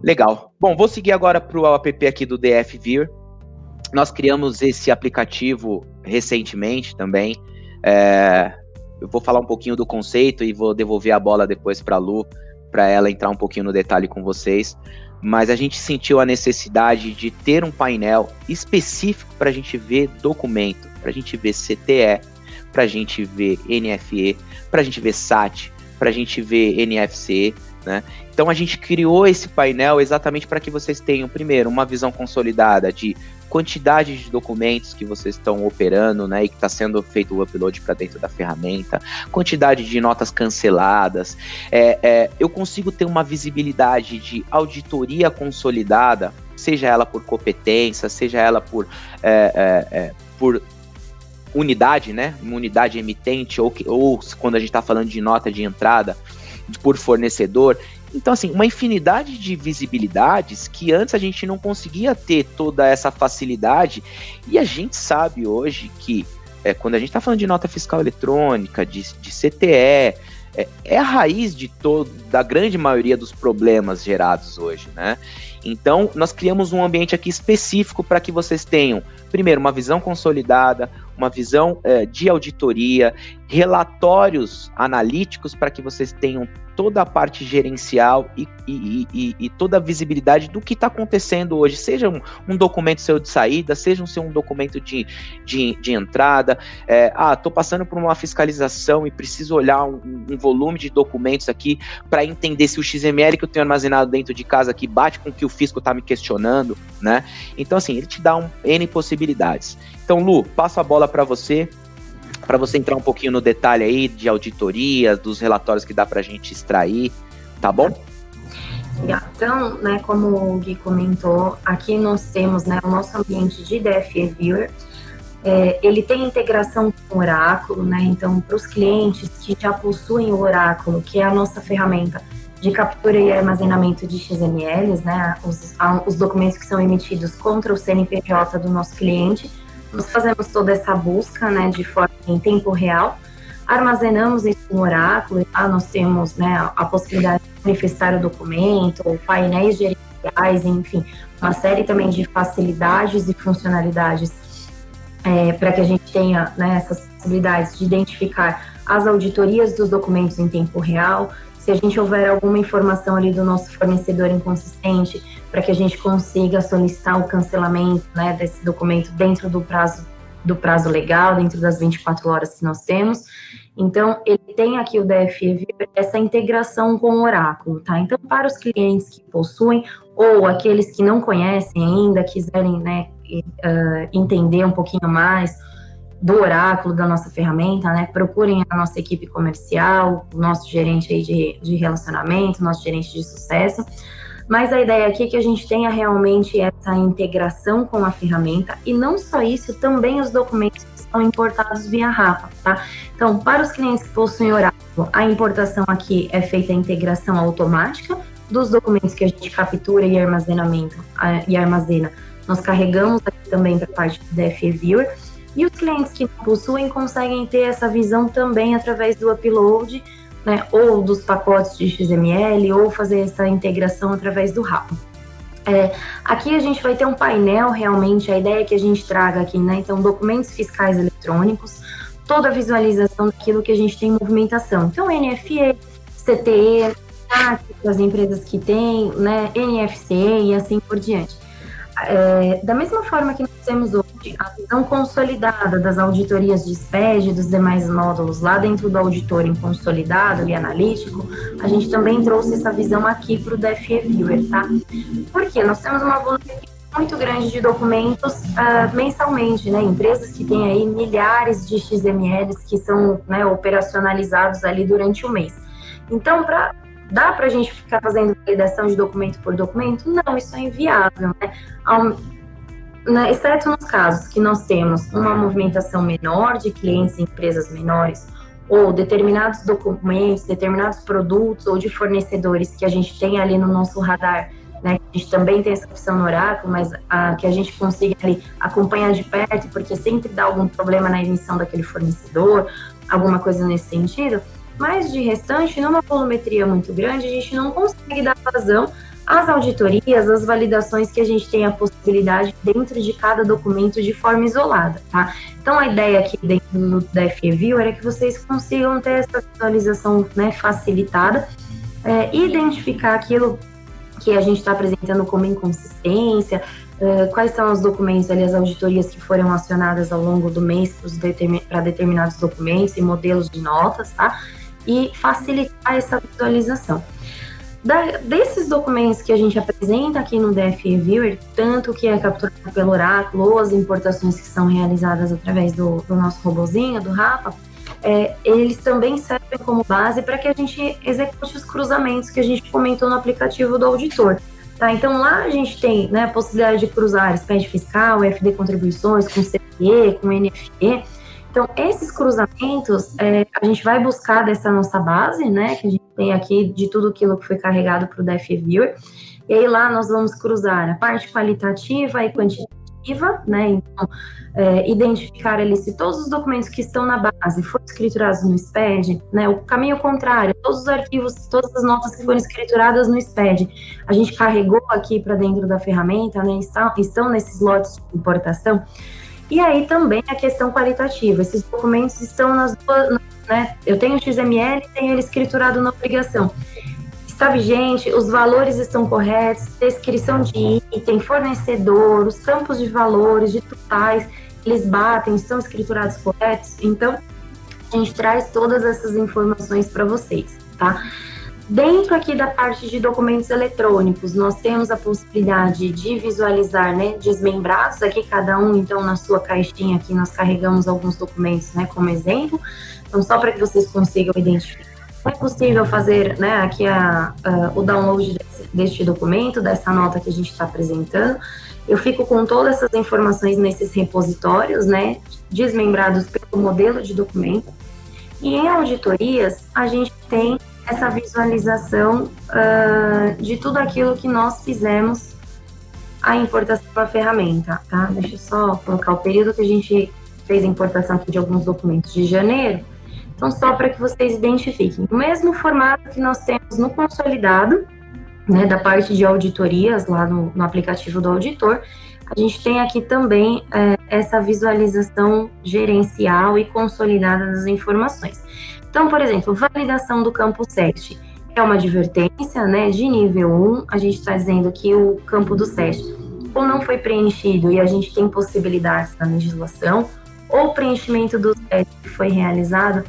Legal. Bom, vou seguir agora para o app aqui do DF Viewer. Nós criamos esse aplicativo recentemente também. Eu vou falar um pouquinho do conceito e vou devolver a bola depois para a Lu, para ela entrar um pouquinho no detalhe com vocês. Mas a gente sentiu a necessidade de ter um painel específico para a gente ver documento, para a gente ver CTE, para a gente ver NFE, para a gente ver SAT, para a gente ver NFC, né? Então a gente criou esse painel exatamente para que vocês tenham, primeiro, uma visão consolidada de quantidade de documentos que vocês estão operando, né, e que está sendo feito o upload para dentro da ferramenta, quantidade de notas canceladas. Eu consigo ter uma visibilidade de auditoria consolidada, seja ela por competência, seja ela por unidade, né, uma unidade emitente, ou quando a gente está falando de nota de entrada, por fornecedor. Então, assim, uma infinidade de visibilidades que antes a gente não conseguia ter toda essa facilidade, e a gente sabe hoje que quando a gente está falando de nota fiscal eletrônica, de CTE, é a raiz da grande maioria dos problemas gerados hoje, né? Então, nós criamos um ambiente aqui específico para que vocês tenham, primeiro, uma visão consolidada, uma visão de auditoria, relatórios analíticos para que vocês tenham toda a parte gerencial e toda a visibilidade do que está acontecendo hoje, seja um documento seu de saída, seja um documento de entrada. Estou passando por uma fiscalização e preciso olhar um volume de documentos aqui para entender se o XML que eu tenho armazenado dentro de casa aqui bate com o que o fisco está me questionando, né? Então, assim, ele te dá N possibilidades. Então, Lu, passo a bola para você entrar um pouquinho no detalhe aí de auditoria, dos relatórios que dá para a gente extrair, tá bom? Então, né, como o Gui comentou, aqui nós temos, né, o nosso ambiente de DFE Viewer. Ele tem integração com o Oráculo, né? Então, para os clientes que já possuem o Oráculo, que é a nossa ferramenta de captura e armazenamento de XMLs, né? Os documentos que são emitidos contra o CNPJ do nosso cliente, nós fazemos toda essa busca, né, de forma em tempo real, armazenamos isso no Oráculo, tá? Nós temos, né, a possibilidade de manifestar o documento, painéis gerenciais, enfim, uma série também de facilidades e funcionalidades para que a gente tenha, né, essas possibilidades de identificar as auditorias dos documentos em tempo real, se a gente houver alguma informação ali do nosso fornecedor inconsistente, para que a gente consiga solicitar o cancelamento, né, desse documento dentro do prazo legal, dentro das 24 horas que nós temos. Então, ele tem aqui o DFE essa integração com o Oráculo, tá? Então, para os clientes que possuem, ou aqueles que não conhecem ainda, quiserem, né, entender um pouquinho mais do Oráculo, da nossa ferramenta, né, procurem a nossa equipe comercial, o nosso gerente aí de relacionamento, nosso gerente de sucesso. Mas a ideia aqui é que a gente tenha realmente essa integração com a ferramenta, e não só isso, também os documentos que são importados via RAPA, tá? Então, para os clientes que possuem Oráculo, a importação aqui é feita a integração automática dos documentos que a gente captura e armazena. Nós carregamos aqui também para a parte do DFE Viewer, e os clientes que não possuem conseguem ter essa visão também através do upload, né, ou dos pacotes de XML, ou fazer essa integração através do RAPA. Aqui a gente vai ter um painel, realmente, a ideia é que a gente traga aqui, né, então, documentos fiscais eletrônicos, toda a visualização daquilo que a gente tem em movimentação. Então, NFE, CTE, as empresas que têm, né, NFC e assim por diante. Da mesma forma que nós temos hoje a visão consolidada das auditorias de SPED e dos demais módulos lá dentro do auditor em consolidado e analítico, a gente também trouxe essa visão aqui para o DFE Viewer, tá? Porque nós temos uma volumetria muito grande de documentos mensalmente, né? Empresas que têm aí milhares de XMLs que são, né, operacionalizados ali durante o mês. Então, dá para a gente ficar fazendo validação de documento por documento? Não, isso é inviável, né? Exceto nos casos que nós temos uma movimentação menor de clientes e empresas menores, ou determinados documentos, determinados produtos ou de fornecedores que a gente tem ali no nosso radar, né? A gente também tem essa opção no Oráculo, mas que a gente consiga ali acompanhar de perto, porque sempre dá algum problema na emissão daquele fornecedor, alguma coisa nesse sentido. Mas, de restante, numa volumetria muito grande, a gente não consegue dar vazão As auditorias, as validações que a gente tem a possibilidade dentro de cada documento de forma isolada, tá? Então, a ideia aqui dentro do DFE Viewer é que vocês consigam ter essa visualização, né, facilitada, identificar aquilo que a gente está apresentando como inconsistência, quais são os documentos ali, as auditorias que foram acionadas ao longo do mês para determinados documentos e modelos de notas, tá? E facilitar essa visualização. Desses documentos que a gente apresenta aqui no DFE Viewer, tanto que é capturado pelo Oráculo, ou as importações que são realizadas através do nosso robozinho, do Rafa, eles também servem como base para que a gente execute os cruzamentos que a gente comentou no aplicativo do auditor. Tá? Então, lá a gente tem, né, a possibilidade de cruzar SPED fiscal, FD contribuições, com CPE, com NFE. Então, esses cruzamentos, a gente vai buscar dessa nossa base, né, que a gente tem aqui de tudo aquilo que foi carregado para o DFE Viewer, e aí lá nós vamos cruzar a parte qualitativa e quantitativa, né, então, identificar ali se todos os documentos que estão na base foram escriturados no SPED, né, o caminho contrário, todos os arquivos, todas as notas que foram escrituradas no SPED, a gente carregou aqui para dentro da ferramenta, né, estão nesses lotes de importação. E aí também a questão qualitativa, esses documentos estão nas duas, né, eu tenho o XML e tenho ele escriturado na obrigação. Está vigente, os valores estão corretos, descrição de item, fornecedor, os campos de valores, de totais, eles batem, estão escriturados corretos. Então, a gente traz todas essas informações para vocês, tá? Dentro aqui da parte de documentos eletrônicos, nós temos a possibilidade de visualizar, né, desmembrados, aqui cada um, então, na sua caixinha aqui, nós carregamos alguns documentos, né, como exemplo, então, só para que vocês consigam identificar. É possível fazer, né, aqui o download deste documento, dessa nota que a gente está apresentando. Eu fico com todas essas informações nesses repositórios, né, desmembrados pelo modelo de documento. E em auditorias, a gente tem essa visualização de tudo aquilo que nós fizemos a importação da ferramenta, tá? Deixa eu só colocar o período que a gente fez a importação aqui de alguns documentos de janeiro. Então, só para que vocês identifiquem. O mesmo formato que nós temos no consolidado, né, da parte de auditorias, lá no aplicativo do auditor, a gente tem aqui também essa visualização gerencial e consolidada das informações. Então, por exemplo, validação do campo 7 é uma advertência, né, de nível 1, a gente está dizendo que o campo do 7 ou não foi preenchido e a gente tem possibilidades na legislação, ou o preenchimento do 7 que foi realizado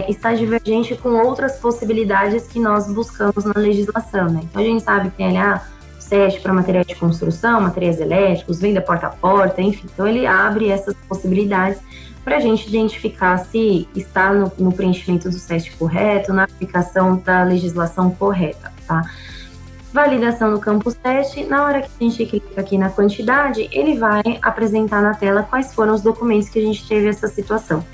está divergente com outras possibilidades que nós buscamos na legislação, né? Então, a gente sabe que tem ali, 7 para materiais de construção, materiais elétricos, venda porta a porta, enfim. Então, ele abre essas possibilidades para a gente identificar se está no preenchimento do 7 correto, na aplicação da legislação correta, tá? Validação do campo 7, na hora que a gente clica aqui na quantidade, ele vai apresentar na tela quais foram os documentos que a gente teve essa situação.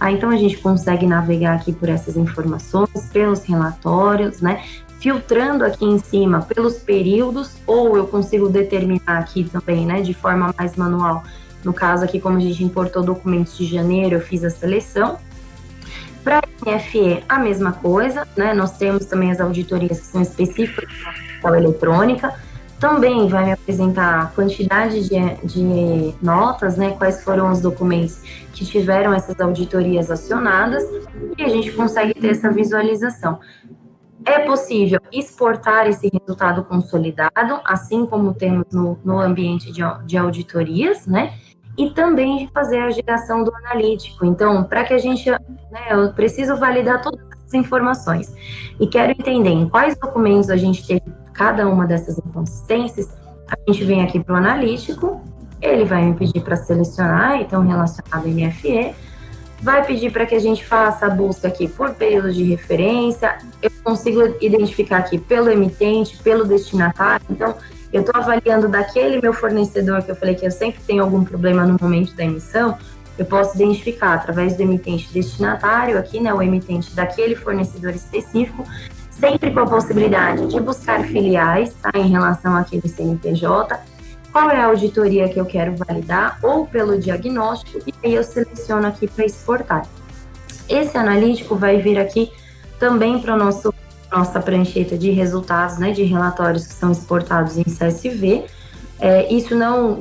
Então, a gente consegue navegar aqui por essas informações, pelos relatórios, né? Filtrando aqui em cima pelos períodos, ou eu consigo determinar aqui também, né, de forma mais manual. No caso aqui, como a gente importou documentos de janeiro, eu fiz a seleção. Para a NFE, a mesma coisa, né? Nós temos também as auditorias que são específicas para eletrônica. Também vai me apresentar a quantidade de notas, né? Quais foram os documentos que tiveram essas auditorias acionadas, e a gente consegue ter essa visualização. É possível exportar esse resultado consolidado, assim como temos no ambiente de auditorias, né? E também fazer a geração do analítico. Então, para que a gente, né, eu preciso validar todas essas informações e quero entender em quais documentos a gente teve cada uma dessas inconsistências, a gente vem aqui para o analítico, ele vai me pedir para selecionar, então, relacionado ao NFE, vai pedir para que a gente faça a busca aqui por período de referência, eu consigo identificar aqui pelo emitente, pelo destinatário, então, eu estou avaliando daquele meu fornecedor que eu falei que eu sempre tenho algum problema no momento da emissão, eu posso identificar através do emitente destinatário aqui, né, o emitente daquele fornecedor específico, sempre com a possibilidade de buscar filiais, tá, em relação àquele CNPJ, qual é a auditoria que eu quero validar, ou pelo diagnóstico, e aí eu seleciono aqui para exportar. Esse analítico vai vir aqui também para o nosso nossa prancheta de resultados, né, de relatórios que são exportados em CSV. Isso não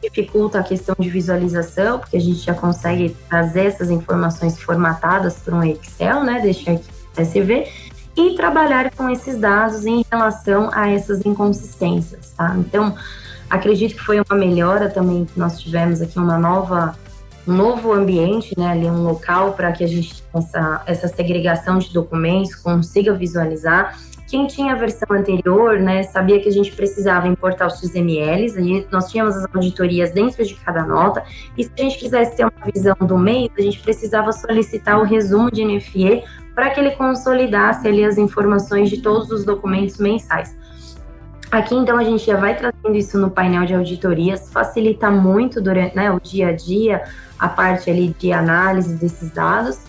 dificulta a questão de visualização, porque a gente já consegue trazer essas informações formatadas para um Excel, né, deixar aqui no CSV, e trabalhar com esses dados em relação a essas inconsistências, tá? Então, acredito que foi uma melhora também que nós tivemos aqui, um novo ambiente, né, ali um local para que a gente tenha essa segregação de documentos, consiga visualizar. Quem tinha a versão anterior, né, sabia que a gente precisava importar os XMLs, nós tínhamos as auditorias dentro de cada nota, e se a gente quisesse ter uma visão do mês, a gente precisava solicitar o resumo de NFE para que ele consolidasse ali as informações de todos os documentos mensais. Aqui, então, a gente já vai trazendo isso no painel de auditorias, facilita muito durante, né, o dia a dia, a parte ali de análise desses dados,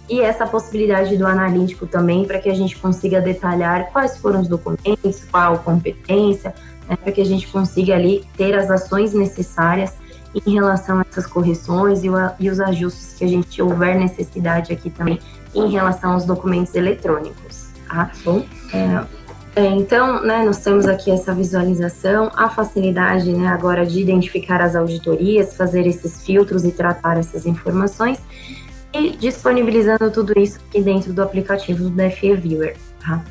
e essa possibilidade do analítico também, para que a gente consiga detalhar quais foram os documentos, qual competência, né, para que a gente consiga ali ter as ações necessárias em relação a essas correções e os ajustes que a gente houver necessidade aqui também em relação aos documentos eletrônicos, tá? Bom, então, né, nós temos aqui essa visualização, a facilidade, né, agora de identificar as auditorias, fazer esses filtros e tratar essas informações, e disponibilizando tudo isso aqui dentro do aplicativo do DFE Viewer, tá?